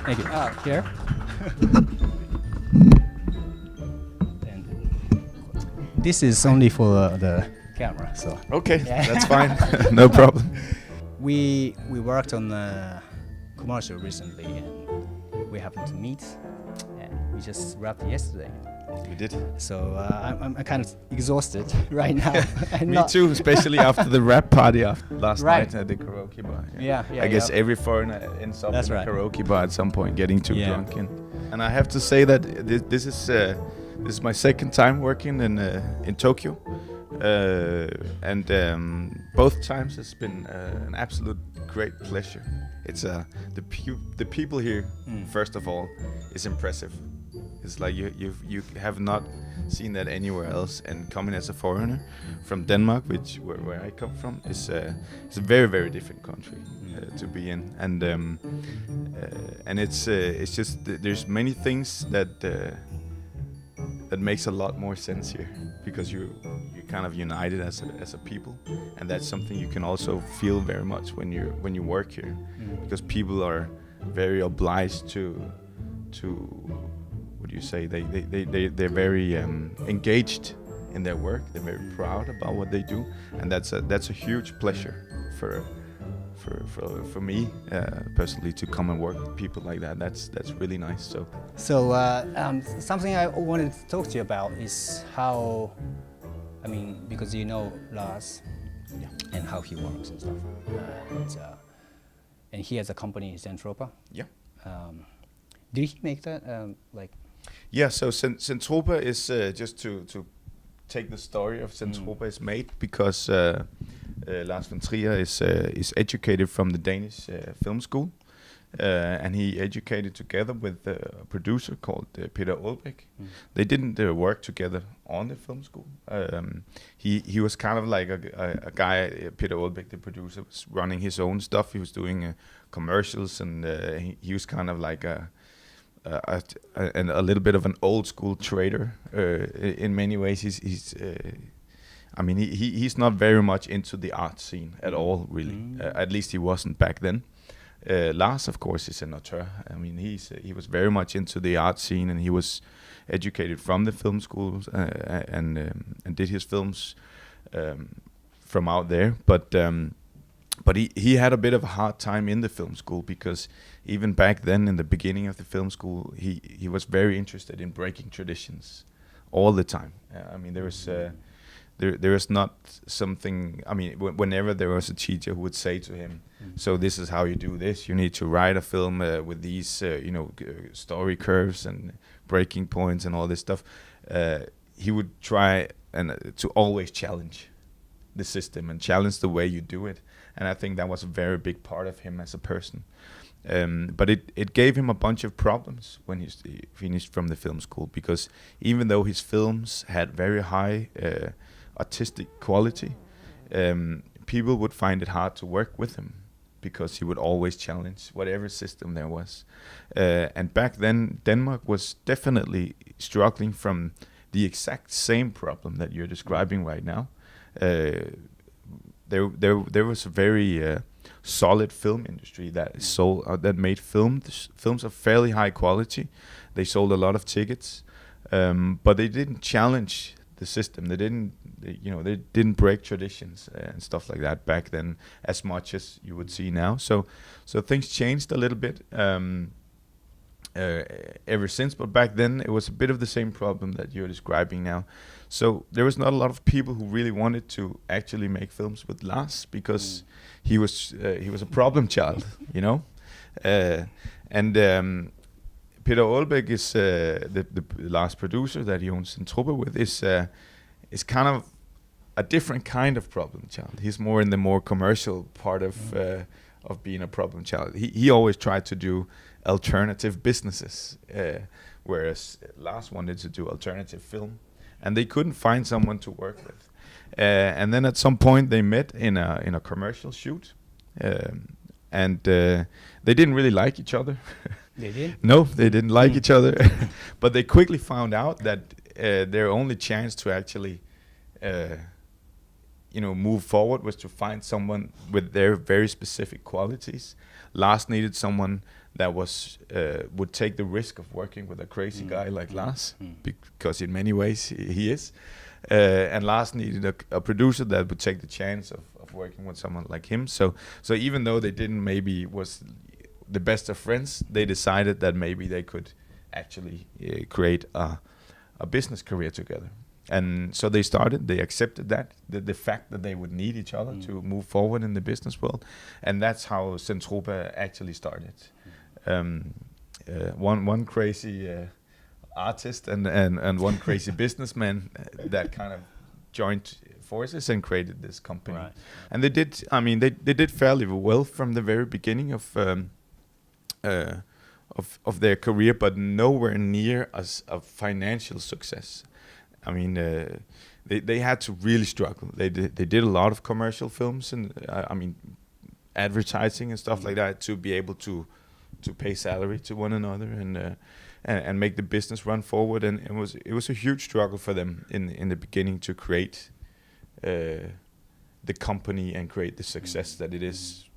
Thank you. Here. And this is only for the camera, so. Okay, that's fine. No problem. We worked on a commercial recently, and we happened to meet, and we just wrapped yesterday. We did. So I'm kind of exhausted right now. Me too, especially after the rap party last Right. night at the karaoke bar. Yeah, I guess every foreigner ends up That's in a right. karaoke bar at some point, getting too drunk. And I have to say that this is my second time working in Tokyo, and both times it's been an absolute great pleasure. It's the people here, first of all, is impressive. It's like you have not seen that anywhere else. And coming as a foreigner from Denmark, where I come from, it's a very, very different country to be in. And it's just there's many things that makes a lot more sense here, because you're kind of united as a people, and that's something you can also feel very much when you work here, because people are very obliged to what do you say? They're very engaged in their work. They're very proud about what they do, and that's a huge pleasure for me personally to come and work with people like that. That's really nice. So something I wanted to talk to you about is how, I mean, because you know Lars, and how he works and stuff, and he has a company, Zentropa. Yeah. Did he make that Yeah, so Zentropa is just to take the story of Zentropa is made because Lars Von Trier is educated from the Danish film school, and he educated together with a producer called Peter Aalbæk. They didn't work together on the film school. He was kind of like a guy, Peter Aalbæk, the producer, was running his own stuff. He was doing commercials, and he was kind of like a little bit of an old school trader in many ways. He's not very much into the art scene at all, really. At least he wasn't back then. Lars, of course, is an auteur. I mean, he was very much into the art scene, and he was educated from the film schools and did his films from out there. But he had a bit of a hard time in the film school, because even back then, in the beginning of the film school, he was very interested in breaking traditions all the time. I mean, there was not something. I mean, whenever there was a teacher who would say to him, "So this is how you do this. You need to write a film with these, story curves and breaking points and all this stuff," he would try to always challenge the system and challenge the way you do it. And I think that was a very big part of him as a person. But it gave him a bunch of problems when he finished from the film school, because even though his films had very high artistic quality, people would find it hard to work with him, because he would always challenge whatever system there was. And back then, Denmark was definitely struggling from the exact same problem that you're describing right now. There was a very solid film industry that made films of fairly high quality. They sold a lot of tickets, but they didn't challenge the system. They didn't break traditions and stuff like that back then as much as you would see now. So things changed a little bit ever since, but back then it was a bit of the same problem that you're describing now. So there was not a lot of people who really wanted to actually make films with Lars, because he was a problem child, and Peter Aalbæk is the last producer that he owns Zentropa with, is kind of a different kind of problem child. He's more in the more commercial part of being a problem child. He always tried to do alternative businesses, whereas Lars wanted to do alternative film, and they couldn't find someone to work with. And then at some point they met in a commercial shoot, and they didn't really like each other. They did? No, they didn't like each other. But they quickly found out that their only chance to actually move forward was to find someone with their very specific qualities. Lars needed someone that was would take the risk of working with a crazy guy like Lars, because in many ways he is. And Lars needed a producer that would take the chance of working with someone like him. So even though they didn't maybe was the best of friends, they decided that maybe they could actually create a business career together. And so they started. They accepted that the fact that they would need each other to move forward in the business world, and that's how Zentropa actually started. One crazy artist and one crazy businessman that kind of joined forces and created this company. Right. And they did. I mean, they did fairly well from the very beginning of their career, but nowhere near as a financial success. I mean, they had to really struggle. They did a lot of commercial films and I mean, advertising and stuff like that to be able to pay salary to one another and make the business run forward. And it was a huge struggle for them in the beginning to create the company and create the success that it is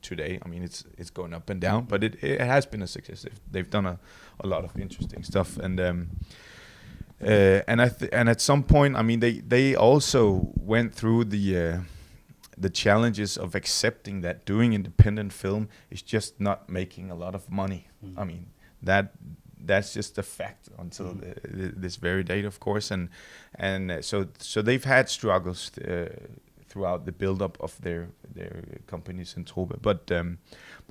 today. I mean, it's going up and down, but it has been a success. They've done a lot of interesting stuff, and at some point, I mean, they also went through the challenges of accepting that doing independent film is just not making a lot of money. I mean, that's just a fact until this very date, of course, and so they've had struggles throughout the build-up of their companies in Zentropa, but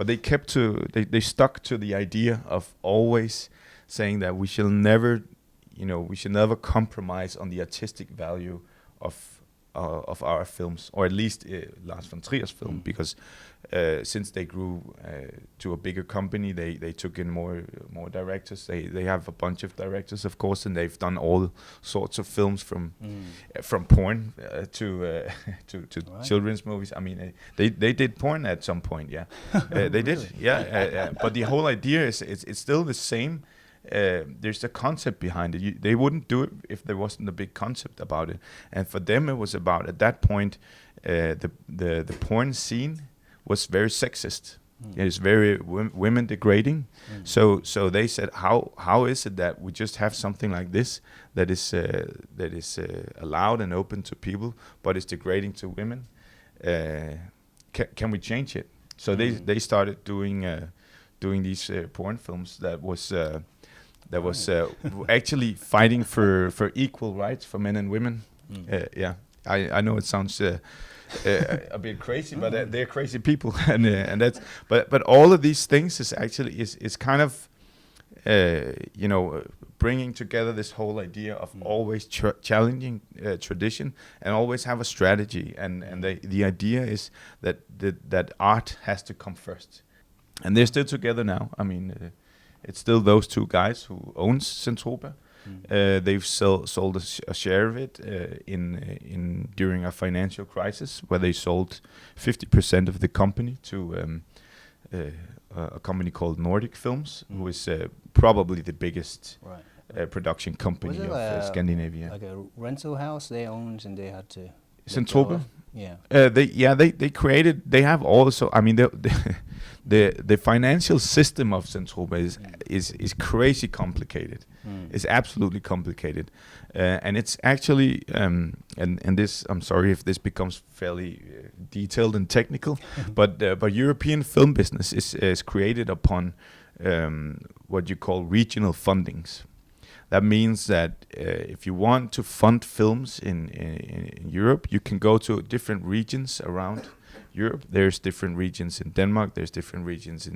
they stuck to the idea of always saying that we should never compromise on the artistic value of our films, or at least Lars Von Trier's film, because since they grew to a bigger company, they took in more directors. They have a bunch of directors, of course, and they've done all sorts of films from porn to children's movies. I mean, they did porn at some point, yeah. They did, yeah. But the whole idea is it's still the same. There's a concept behind it. They wouldn't do it if there wasn't a big concept about it. And for them, it was about, at that point, the porn scene was very sexist. It's very women degrading. So they said, how is it that we just have something like this that is allowed and open to people, but is degrading to women? Can we change it? So they started doing these porn films that was actually fighting for equal rights for men and women. Yeah, I know it sounds a bit crazy, but they're crazy people, and that's but all of these things is actually is kind of bringing together this whole idea of always challenging tradition and always have a strategy, and the idea is that art has to come first, and they're still together now. I mean. It's still those two guys who owns Zentropa. They've sold a share of it during a financial crisis, where they sold 50% of the company to a company called Nordic Films, who is probably the biggest production company of Scandinavia. Like a rental house they owned, and they had to. Zentropa. Yeah. They created. They have also. I mean, the financial system of Zentropa is crazy complicated. It's absolutely complicated, and it's actually and this. I'm sorry if this becomes fairly detailed and technical, but European film business is created upon what you call regional fundings. That means that if you want to fund films in Europe, you can go to different regions around Europe. There's different regions in Denmark. There's different regions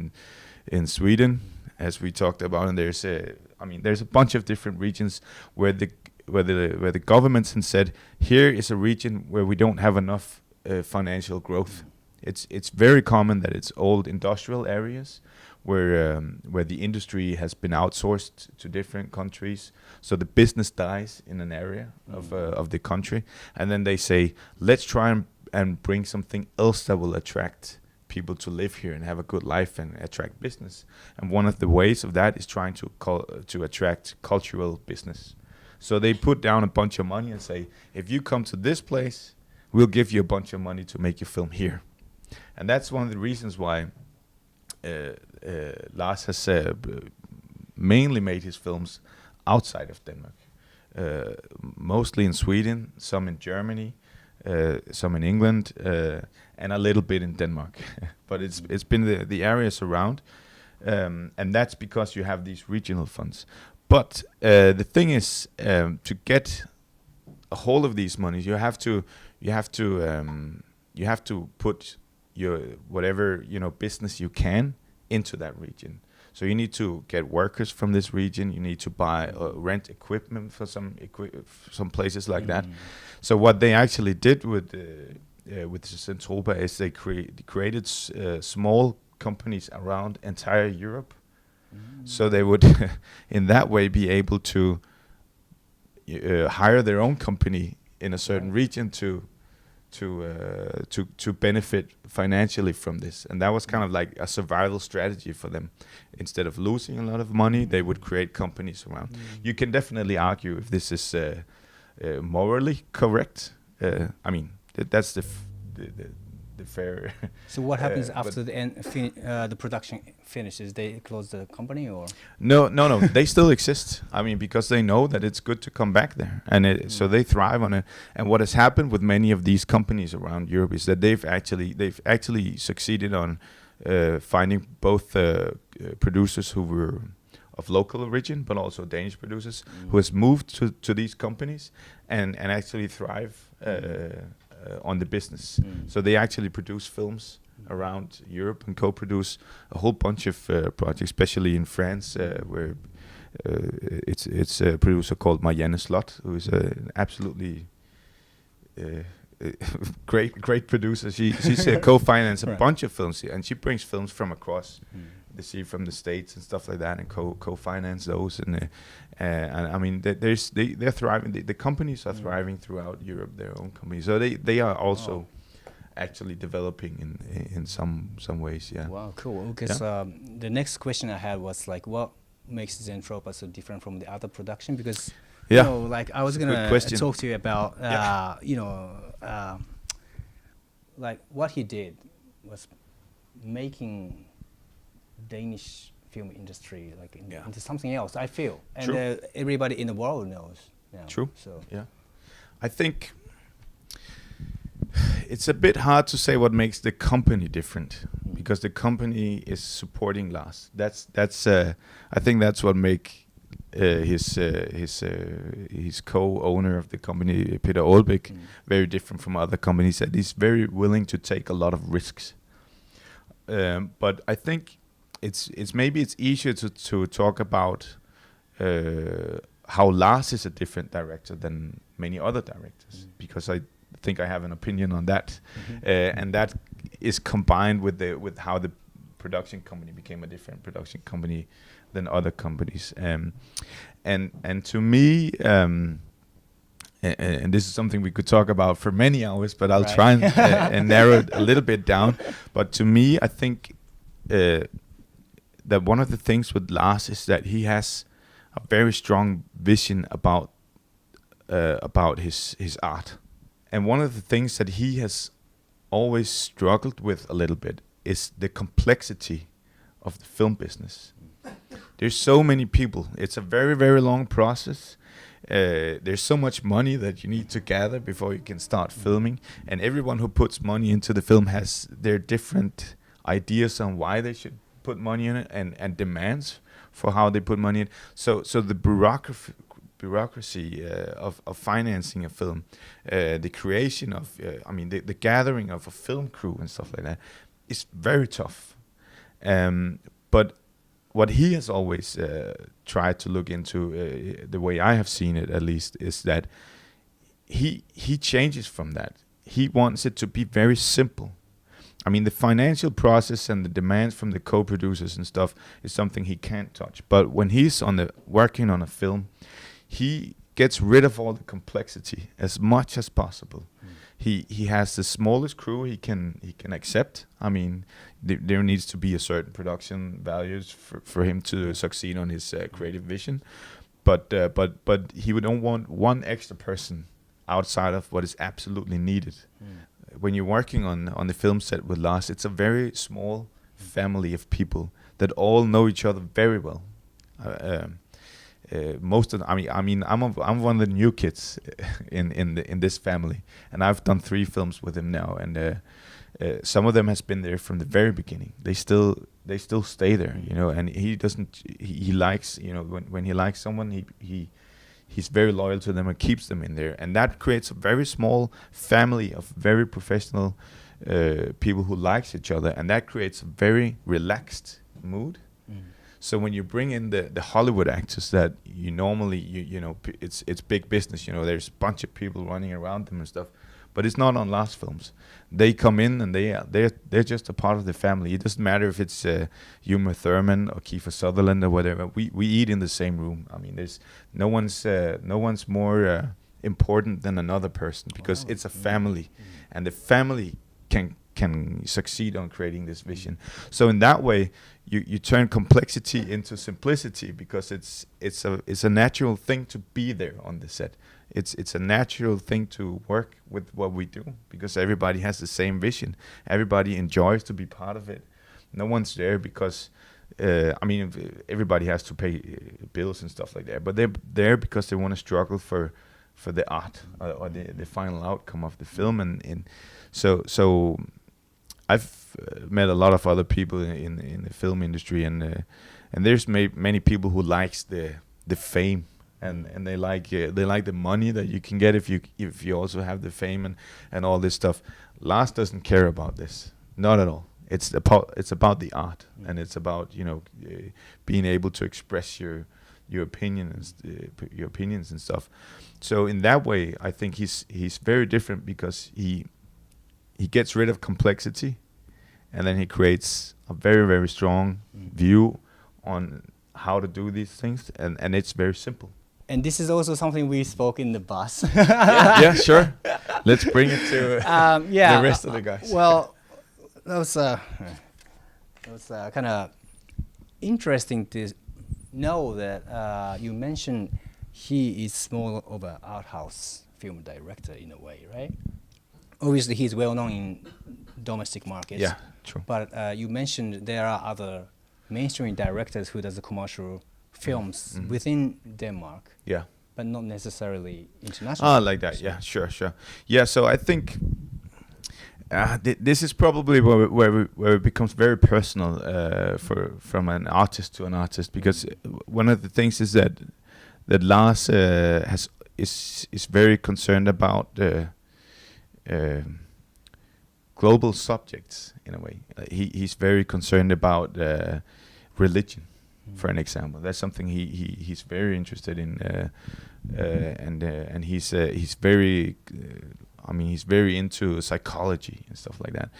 in Sweden, as we talked about, and there's a bunch of different regions where the governments have said, here is a region where we don't have enough financial growth. It's very common that it's old industrial areas where the industry has been outsourced to different countries, so the business dies in an area of the country, and then they say, let's try and bring something else that will attract people to live here and have a good life and attract business. And one of the ways of that is trying to attract cultural business. So they put down a bunch of money and say, if you come to this place, we'll give you a bunch of money to make your film here. And that's one of the reasons why Lars has mainly made his films outside of Denmark, mostly in Sweden, some in Germany, some in England, and a little bit in Denmark. But it's been the areas around, and that's because you have these regional funds. But the thing is, to get a hold of these monies, you have to put your whatever business you can into that region. So you need to get workers from this region. You need to buy rent equipment for some places like that. So what they actually did with Zentropa is they created small companies around entire Europe. So they would, in that way, be able to hire their own company in a certain region to benefit financially from this, and that was kind of like a survival strategy for them. Instead of losing a lot of money, they would create companies around. You can definitely argue if this is morally correct. I mean, that's the fair. So what happens after the production finishes? They close the company, or no, they still exist. I mean, because they know that it's good to come back there, and so they thrive on it. And what has happened with many of these companies around Europe is that they've actually succeeded on finding both producers who were of local origin, but also Danish producers who has moved to these companies and actually thrive on the business. So they actually produce films around Europe and co-produce a whole bunch of projects, especially in France, where it's a producer called Marianne Slot, who is an absolutely great producer. She's co-financed a bunch of films, and she brings films from across the sea, from the States and stuff like that, and co-finance those. And I mean, they're thriving. The companies are thriving throughout Europe. Their own companies, so they are also actually developing in some ways. Yeah. Wow, cool. Because the next question I had was like, what makes Zentropa so different from the other production? Because like I was gonna talk to you about like what he did was making Danish film industry like into something else, I feel, and everybody in the world knows now. True. So I think it's a bit hard to say what makes the company different, because the company is supporting Lars. That's I think that's what make his co-owner of the company, Peter Aalbæk, very different from other companies. That he's very willing to take a lot of risks. But I think it's easier to talk about how Lars is a different director than many other directors, because I think I have an opinion on that, and that is combined with how the production company became a different production company than other companies. And to me, and this is something we could talk about for many hours, but I'll try and narrow it a little bit down. But to me, I think that one of the things with Lars is that he has a very strong vision about his art. And one of the things that he has always struggled with a little bit is the complexity of the film business. There's so many people. It's a very, very long process. There's so much money that you need to gather before you can start filming. And everyone who puts money into the film has their different ideas on why they should put money in it, and demands for how they put money in. So the bureaucracy of financing a film, the creation of, the gathering of a film crew and stuff like that is very tough. But what he has always tried to look into, the way I have seen it at least, is that he changes from that. He wants it to be very simple. I mean, the financial process and the demands from the co-producers and stuff is something he can't touch. But when he's working on a film, he gets rid of all the complexity as much as possible. He has the smallest crew he can accept. I mean, there needs to be a certain production values for him to succeed on his creative vision. But he would don't want one extra person outside of what is absolutely needed. When you're working on the film set with Lars, it's a very small family of people that all know each other very well. Most of I'm one of the new kids in this family, and I've done 3 films with him now, and some of them has been there from the very beginning. They still stay there, you know. And he doesn't. He likes, you know, when he likes someone, he's very loyal to them and keeps them in there, and that creates a very small family of very professional people who likes each other, and that creates a very relaxed mood. So when you bring in the Hollywood actors that you normally you know, it's big business, you know, there's a bunch of people running around them and stuff, but it's not on Lars films. They come in and they're just a part of the family. It doesn't matter if it's Uma Thurman or Kiefer Sutherland or whatever. We eat in the same room. I mean, there's no one's more important than another person, because it's a family, and the family can succeed on creating this vision. So in that way, you turn complexity into simplicity, because it's a natural thing to be there on the set. It's a natural thing to work with what we do, because everybody has the same vision. Everybody enjoys to be part of it. No one's there because everybody has to pay bills and stuff like that, but they're there because they want to struggle for the art or the final outcome of the film. And so I've met a lot of other people in the film industry, and there's many people who likes the fame, and they like the money that you can get if you also have the fame and all this stuff. Lars doesn't care about this, not at all. It's about the art, and it's about, you know, being able to express your opinions and stuff. So in that way, I think he's very different, because he gets rid of complexity, and then he creates a very, very strong view on how to do these things, and it's very simple. And this is also something we spoke in the bus. Yeah, sure. Let's bring it to the rest of the guys. Well, that was kind of interesting to know that you mentioned he is more of an art house film director in a way, right? Obviously, he's well known in domestic markets. Yeah, true. But you mentioned there are other mainstream directors who does the commercial films within Denmark. Yeah. But not necessarily international. Ah, like that. Yeah, sure. Yeah, so I think this is probably where it becomes very personal from an artist to an artist, because one of the things is that Lars is very concerned about global subjects in a way. He's very concerned about religion, for an example. That's something he's very interested in, and he's very. He's very into psychology and stuff like that,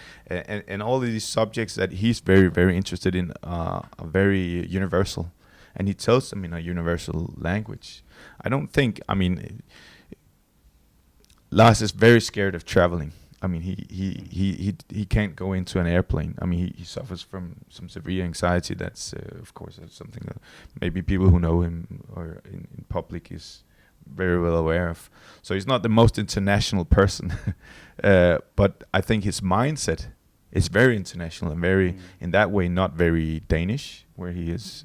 and all of these subjects that he's very, very interested in are very universal, and he tells them in a universal language. I don't think. Lars is very scared of traveling. He can't go into an airplane. He suffers from some severe anxiety. That's of course something that maybe people who know him or in public is very well aware of. So he's not the most international person, but I think his mindset is very international and very, in that way, not very Danish, where he is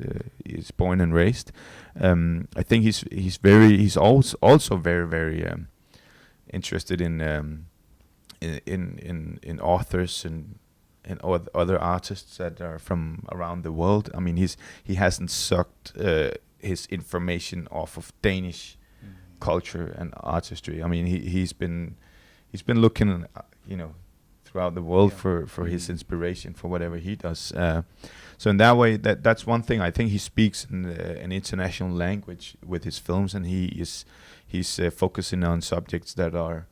born and raised. I think he's also very, very interested in authors and other artists that are from around the world. He hasn't sucked his information off of Danish culture and artistry. He's been looking, throughout the world for his inspiration for whatever he does. So in that way, that's one thing. I think he speaks an international language with his films, and he's focusing on subjects that are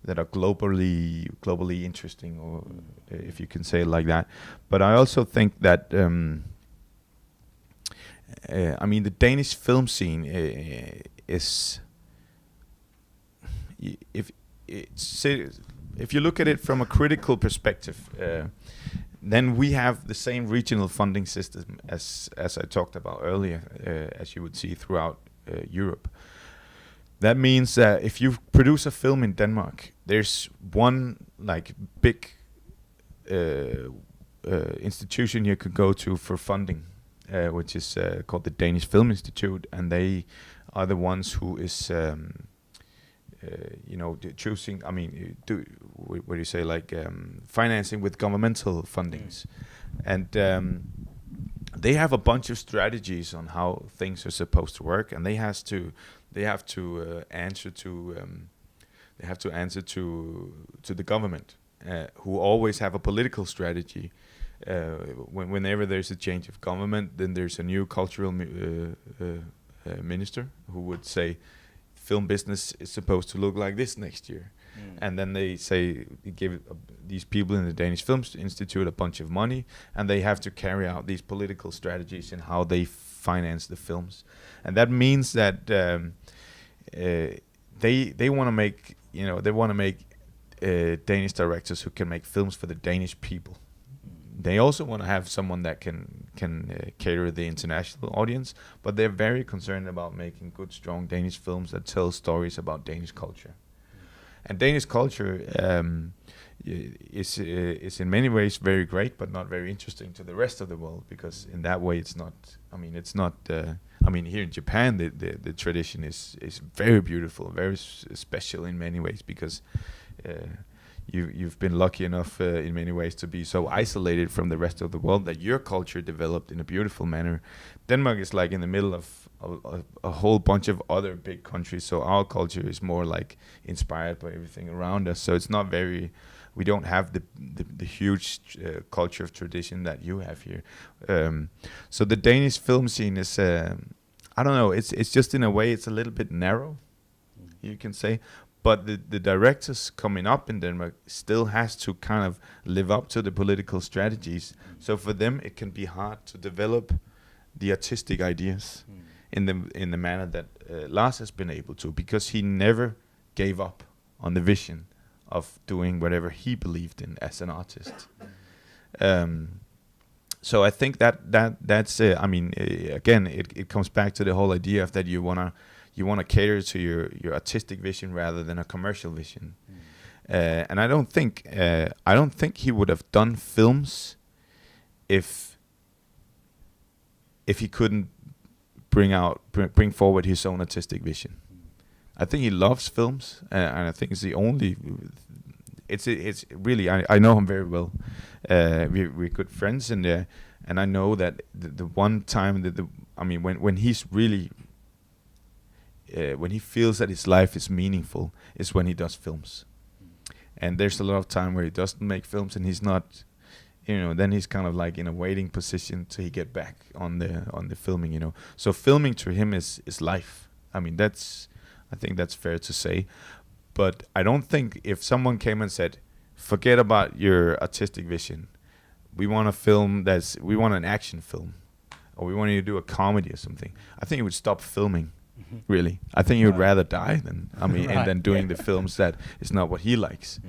globally interesting, or if you can say it like that. But I also think that the Danish film scene is, if you look at it from a critical perspective, then we have the same regional funding system as I talked about earlier, as you would see throughout Europe. That means that if you produce a film in Denmark, there's one big institution you could go to for funding, which is called the Danish Film Institute, and they are the ones who is choosing. I mean, what do you say? Like financing with governmental fundings, and they have a bunch of strategies on how things are supposed to work, and they have to answer to the government, who always have a political strategy. Whenever there's a change of government, then there's a new cultural minister who would say, film business is supposed to look like this next year. And then they give these people in the Danish Film Institute a bunch of money, and they have to carry out these political strategies in how they finance the films. And that means that they want to make Danish directors who can make films for the Danish people. They also want to have someone that can cater the international audience, but they're very concerned about making good, strong Danish films that tell stories about Danish culture. And Danish culture is in many ways very great, but not very interesting to the rest of the world, because in that way it's not. I mean, it's not. Here in Japan, the tradition is very beautiful, very special in many ways, because you've been lucky enough in many ways to be so isolated from the rest of the world that your culture developed in a beautiful manner. Denmark is like in the middle of a whole bunch of other big countries, so our culture is more like inspired by everything around us. So it's not very. We don't have the huge culture of tradition that you have here. So the Danish film scene is, I don't know. It's just in a way it's a little bit narrow, you can say. But the directors coming up in Denmark still has to kind of live up to the political strategies. So for them, it can be hard to develop the artistic ideas in the manner that Lars has been able to, because he never gave up on the vision of doing whatever he believed in as an artist. So I think that's again, it comes back to the whole idea of that you wanna cater to your artistic vision rather than a commercial vision. And I don't think he would have done films if he couldn't bring forward his own artistic vision. I think he loves films, and I think it's the only. It's really. I know him very well. We're good friends, and I know that the one time that when he's really when he feels that his life is meaningful is when he does films. And there's a lot of time where he doesn't make films, and he's not. Then he's kind of like in a waiting position till he get back on the filming. So filming to him is life. I think that's fair to say. But I don't think if someone came and said, forget about your artistic vision, we want an action film, or we want you to do a comedy or something, I think he would stop filming. Really, I think he would rather die than doing the films that is not what he likes.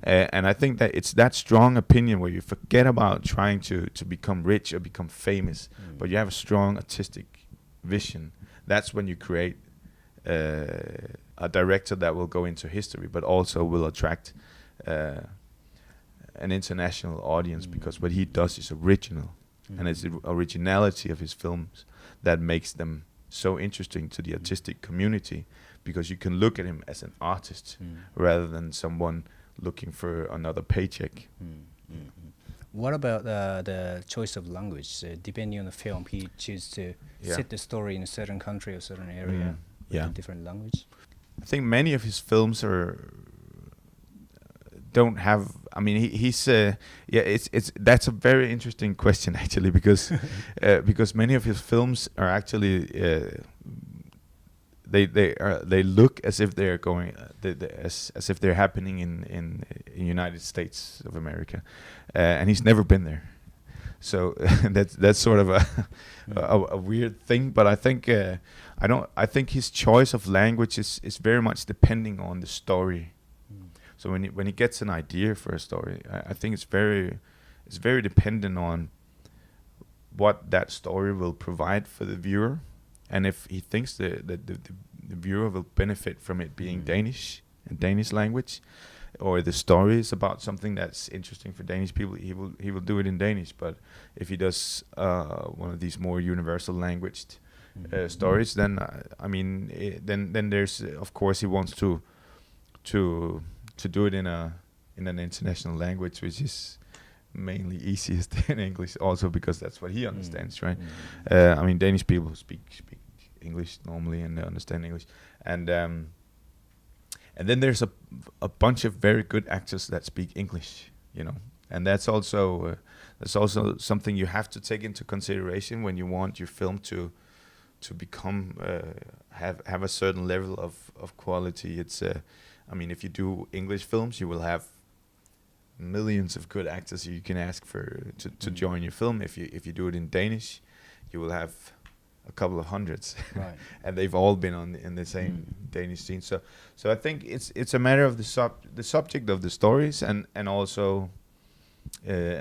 And I think that it's that strong opinion where you forget about trying to become rich or become famous, but you have a strong artistic vision. That's when you create a director that will go into history, but also will attract an international audience, because what he does is original, and it's the originality of his films that makes them so interesting to the artistic community, because you can look at him as an artist rather than someone looking for another paycheck. What about the choice of language? Depending on the film, he chooses to set the story in a certain country or certain area with a different language. I think many of his films don't have. He's that's a very interesting question actually, because many of his films are actually they look as if they're going as if they're happening in United States of America, and he's never been there. So that's sort of a weird thing, but I think I think his choice of language is very much depending on the story. So when he gets an idea for a story, I think it's very dependent on what that story will provide for the viewer, and if he thinks that the viewer will benefit from it being Danish and Danish language, or the story is about something that's interesting for Danish people, he will do it in Danish. But if he does one of these more universal languaged stories, then then there's of course he wants to do it in an international language, which is mainly easiest in English, also because that's what he understands, right? Danish people speak English normally and they understand English, and then there's a bunch of very good actors that speak English, and that's also something you have to take into consideration when you want your film to become have a certain level of quality. It's if you do English films, you will have millions of good actors you can ask for to join your film. If you do it in Danish, you will have a couple of hundreds, right. And they've all been in the same Danish scene. So I think it's a matter of the subject of the stories and also the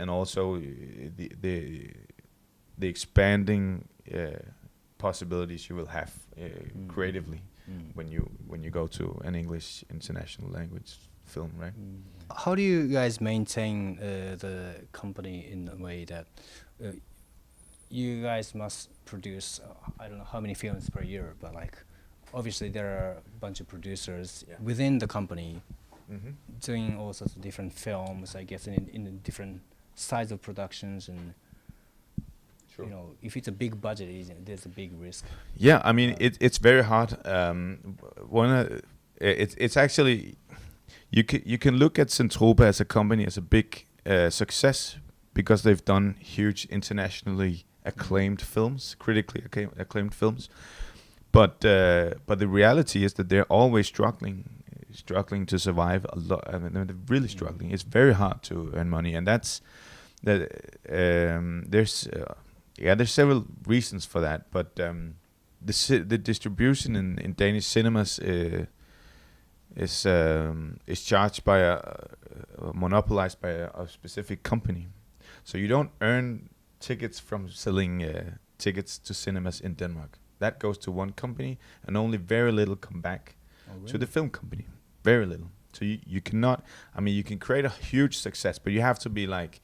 expanding possibilities you will have creatively when you go to an English international language film, right? How do you guys maintain the company in a way that you guys must produce I don't know how many films per year, but like obviously there are a bunch of producers within the company doing all sorts of different films, I guess, in different size of productions, and if it's a big budget, there's a big risk. Yeah, it's very hard. It's actually you can look at Zentropa as a company as a big success because they've done huge internationally acclaimed films, critically acclaimed films, but the reality is that they're always struggling to survive a lot. They're really struggling. It's very hard to earn money, and there's several reasons for that. But the distribution in Danish cinemas is charged by monopolized by a specific company, so you don't earn tickets from selling tickets to cinemas in Denmark. That goes to one company, and only very little come back to the film company. Very little. So you cannot. You can create a huge success, but you have to be like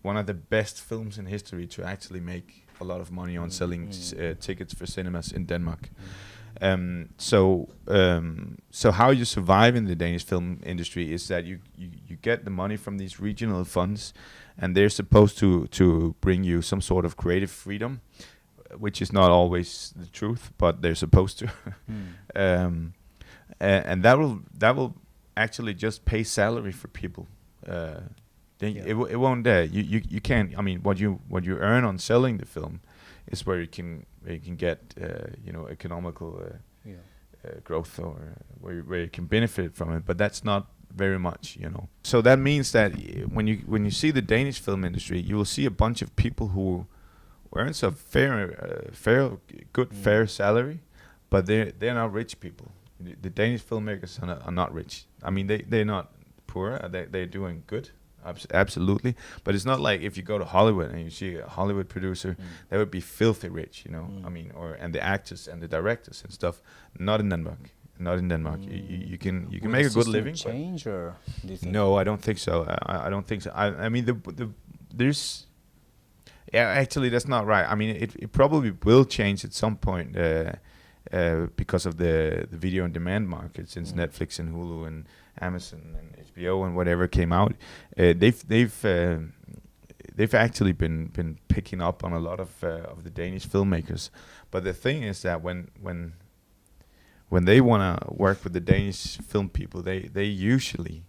one of the best films in history to actually make a lot of money on selling tickets for cinemas in Denmark. So how you survive in the Danish film industry is that you get the money from these regional funds, and they're supposed to bring you some sort of creative freedom, which is not always the truth, but they're supposed to. And that will actually just pay salary for people. It won't. You can't. What you earn on selling the film is where you can get economical growth, or where you can benefit from it. But that's not very much, So that means that when you see the Danish film industry, you will see a bunch of people who earns a fair salary, but they're not rich people. The Danish filmmakers are not rich. They're not poor. They're doing good, absolutely. But it's not like if you go to Hollywood and you see a Hollywood producer, they would be filthy rich, and the actors and the directors and stuff. Not in Denmark. Not in Denmark. You can make a good living. Change, or do you think? No, I don't think so. I don't think so. There's. Yeah, actually, that's not right. It probably will change at some point because of the video on demand market, since Netflix and Hulu and Amazon and HBO and whatever came out. They've actually been picking up on a lot of the Danish filmmakers. But the thing is that when they want to work with the Danish film people, they usually,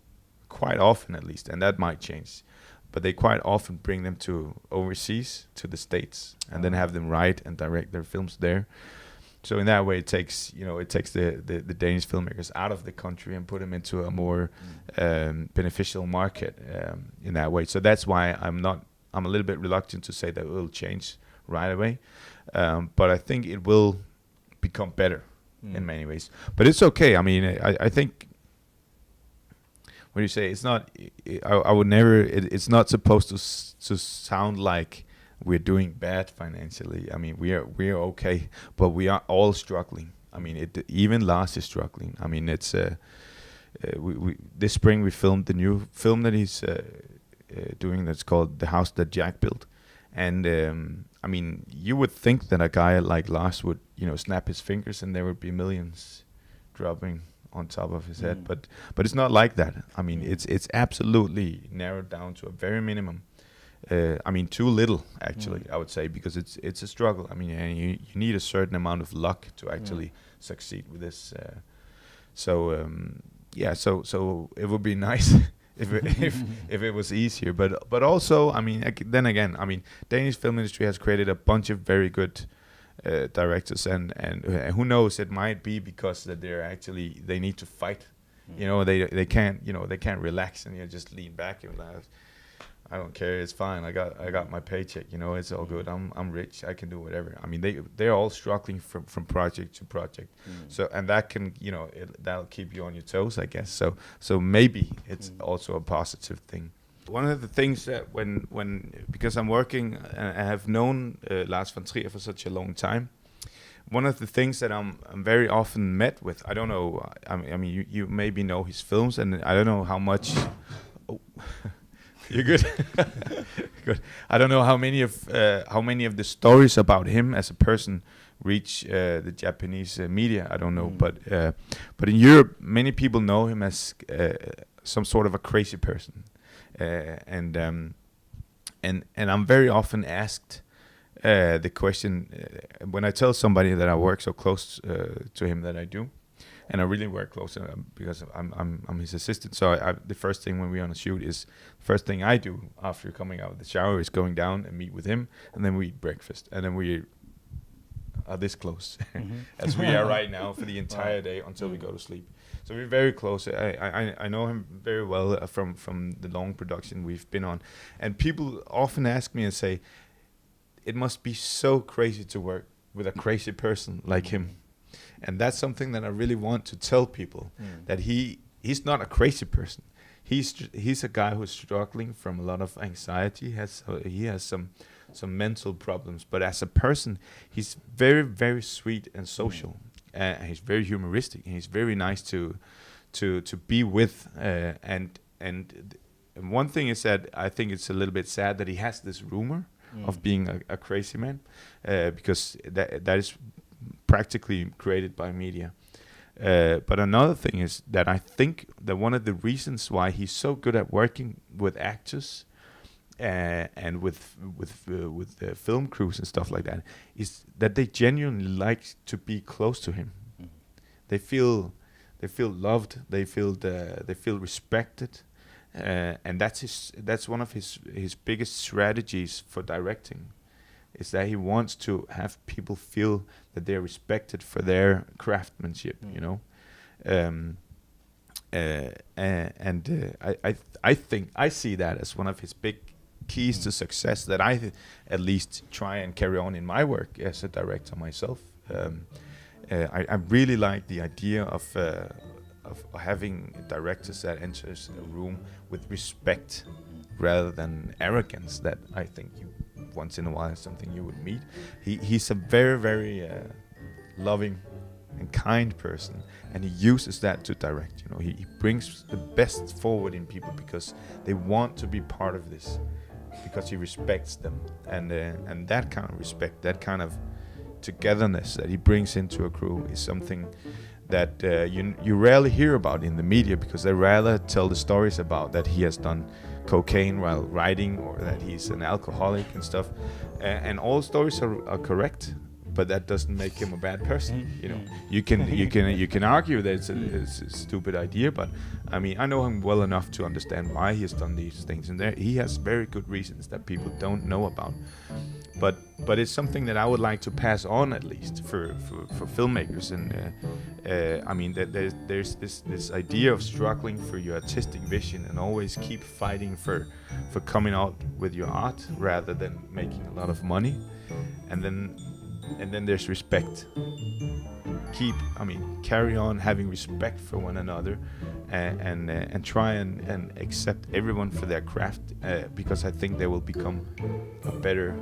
quite often at least, and that might change, but they quite often bring them to overseas, to the States, and then have them write and direct their films there. So in that way, it takes the Danish filmmakers out of the country and put them into a more beneficial market in that way. So that's why I'm a little bit reluctant to say that it will change right away, but I think it will become better in many ways. But it's okay. I think. What do you say? It's not. I would never. It's not supposed to sound like we're doing bad financially. We are okay, but we are all struggling. Even Lars is struggling. this spring we filmed the new film that he's doing that's called The House That Jack Built. And I mean, you would think that a guy like Lars would, snap his fingers and there would be millions dropping on top of his head. But it's not like that. I mean, it's absolutely narrowed down to a very minimum. I mean, too little actually, I would say, because it's a struggle. I mean, and you need a certain amount of luck to actually succeed with this. So it would be nice if it was easier. But also, I mean, then again, I mean, Danish film industry has created a bunch of very good directors, and who knows, it might be because that they need to fight. They can't relax and just lean back and like, I don't care, it's fine. I got my paycheck. It's all good. I'm rich. I can do whatever. I mean, they're all struggling from project to project. So, and that can that'll keep you on your toes, I guess. So maybe it's also a positive thing. One of the things that because I'm working and I have known Lars Von Trier for such a long time, one of the things that I'm very often met with, I don't know. I mean, you maybe know his films, and I don't know how much. Oh. You're good. Good. I don't know how many of the stories about him as a person reach the Japanese media. I don't know, but in Europe, many people know him as some sort of a crazy person, and I'm very often asked the question when I tell somebody that I work so close to him that I do. And I really work close because I'm his assistant. So the first thing when we're on a shoot is the first thing I do after coming out of the shower is going down and meet with him, and then we eat breakfast, and then we are this close as we are right now for the entire day until we go to sleep. So we're very close. I know him very well from the long production we've been on, and people often ask me and say, it must be so crazy to work with a crazy person like him. And that's something that I really want to tell people, that he's not a crazy person. He's a guy who's struggling from a lot of anxiety. He has some mental problems, but as a person, he's very, very sweet and social. He's very humoristic. And he's very nice to be with. And one thing is that I think it's a little bit sad that he has this rumor of being a crazy man, because that is practically created by media. But another thing is that I think that one of the reasons why he's so good at working with actors and with film crews and stuff like that is that they genuinely like to be close to him. They feel loved. They feel respected, and that's one of his biggest strategies for directing. Is that he wants to have people feel that they're respected for their craftsmanship, I think I see that as one of his big keys to success that I at least try and carry on in my work as a director myself. I really like the idea of having directors that enters a room with respect rather than arrogance. That I think once in a while is something you would meet. He's a very, very loving and kind person, and he uses that to direct. He brings the best forward in people because they want to be part of this, because he respects them, and that kind of respect, that kind of togetherness that he brings into a crew is something that you rarely hear about in the media, because they rather tell the stories about that he has done cocaine while writing, or that he's an alcoholic and stuff, and all stories are correct, but that doesn't make him a bad person. You can argue that it's a stupid idea, but I mean, I know him well enough to understand why he has done these things, and he has very good reasons that people don't know about. But it's something that I would like to pass on, at least for filmmakers. And I mean, that there's this idea of struggling for your artistic vision and always keep fighting for coming out with your art rather than making a lot of money. And then there's respect. Carry on having respect for one another, and try and accept everyone for their craft, because I think they will become a better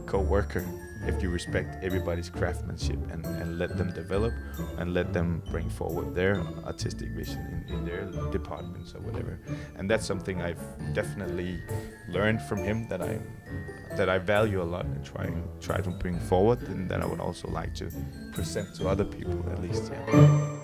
co-worker if you respect everybody's craftsmanship and let them develop and let them bring forward their artistic vision in their departments or whatever. And that's something I've definitely learned from him that I value a lot and try to bring forward, and that I would also like to present to other people at least. Yeah.